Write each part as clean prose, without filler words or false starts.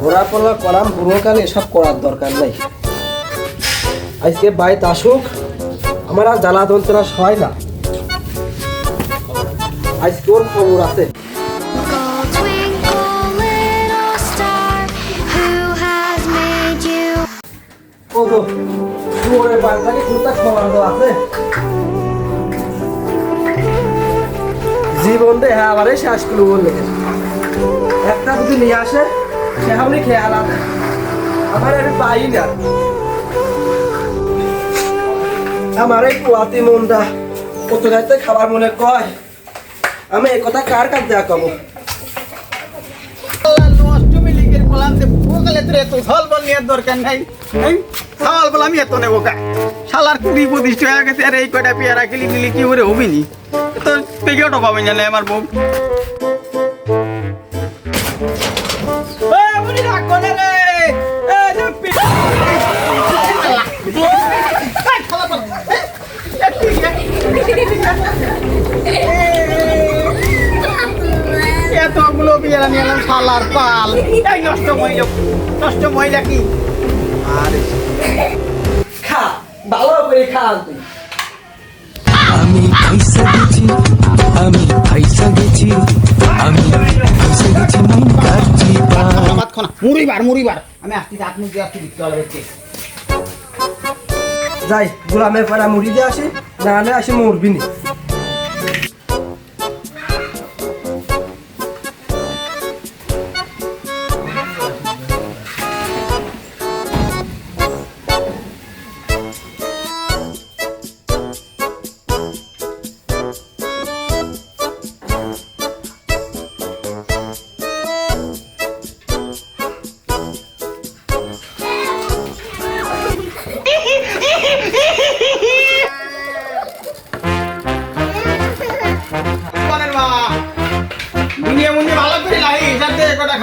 ঘোরাফেরা করাম বুড়োকালে এসব করার দরকার নাই। আজকে বাইত আসুক, আমার আর জ্বালা যন্ত্রণা সয় না। আজকে ওর খবর আছে। জীবন দে হ্যাঁ আবার শেষ করবো বললে একটা যদি নিয়ে আসে সে আপনি খেয়াল আছে আমার আমি পাই না। আমার এই পোয়াতি মনটা কত গাইতে খাবার মনে কয়, আমি এই কথা কার কাছে দেয়া কব। দরকার নাই খাওয়াল বলে আমি এত নেবো কা শালার 20-25 হয়ে গেছে আর এই কয়টা পেয়ারা কিলি মিলি কি করে হবিনি তো পেকেটও পাবেন জানে আমার বউ। এতগুলো পেয়ারা নিয়ে এলাম শালার পাল এই নষ্ট মহিলা কি খা ভালো করে খা তুই। আমি ফাইসা গেছি আমি ফাইসা গেছি আমি ফাইসা গেছি মন কাটছি মুড়িবার আমি আসছি আপনি যে আসছি দিতে হবে যাই গোলামের পাড়া মুড়ি দিয়ে আসি, না হলে আসি মরবি নি।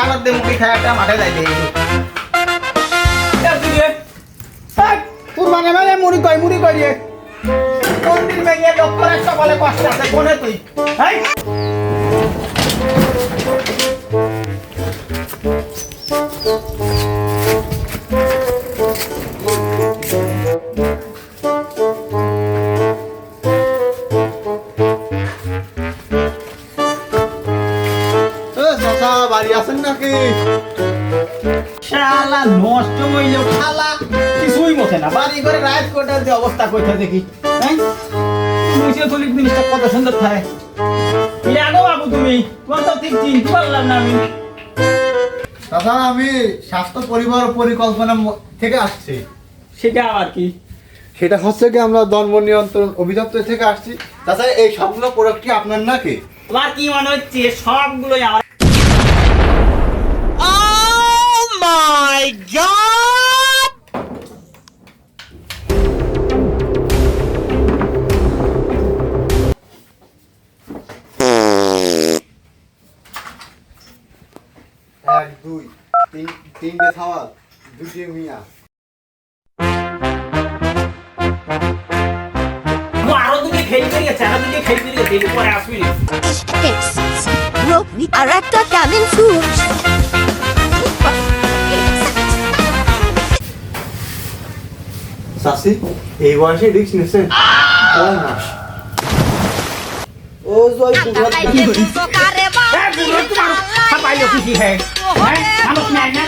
খাবার দিয়ে মুখে খায় একটা মাঠে যাই কুরবানি মানে মুড়ি কই রে মন্দির ভেঙে ডক্টর একটা বলে কষ্ট আছে কোনে তুই বাড়ি আছেন নাকি শালা নষ্ট হইল খালা কিছুই মতে না বাড়ি ঘরে রাত কোটার যে অবস্থা কইতে দেখি হ্যাঁ মুছে তলিক জিনিসটা কত সুন্দর থাকে ইয়াগো বাবু তুমি তোমার তো ঠিক চিনতে পারলাম না আমি দাদা আমি স্বাস্থ্য পরিবার পরিকল্পনা থেকে আসছি। সেটা আবার কি? সেটা হচ্ছে কি আমরা ধর্ম নিয়ন্ত্রণ অধিদপ্তর থেকে আসছি। তাছাড়া এই সবগুলো প্রোডাক্ট কি আপনার নাকি? তোমার কি মনে হচ্ছে সবগুলোই আমার? মাই গড এক দুই তিনটে খাওয়া দুটি মিয়া আরো দুটো খেলতে গেছে পরে আসবি আর একটা ক্যাবিন ফুড সাসি এই বয়সে রিস্ক নিছেন কয় মাস ও জয় পুরা খুশি হ্যাঁ মানুষ নেয় না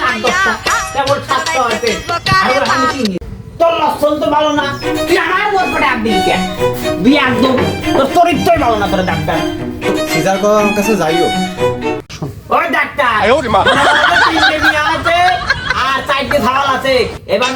কেবল স্বাস্থ্য আছে আর আমি কি তোর লক্ষণ তো ভালো না তুই আমার উপরে আপ দিবি কেন তুই একদম তোর চরিত্রই ভালো না তোর ডাক্তার সিজার করার আমার কাছে যাইও ওই ডাক্তার আছে আর চারটে ধাওয়াল আছে এবার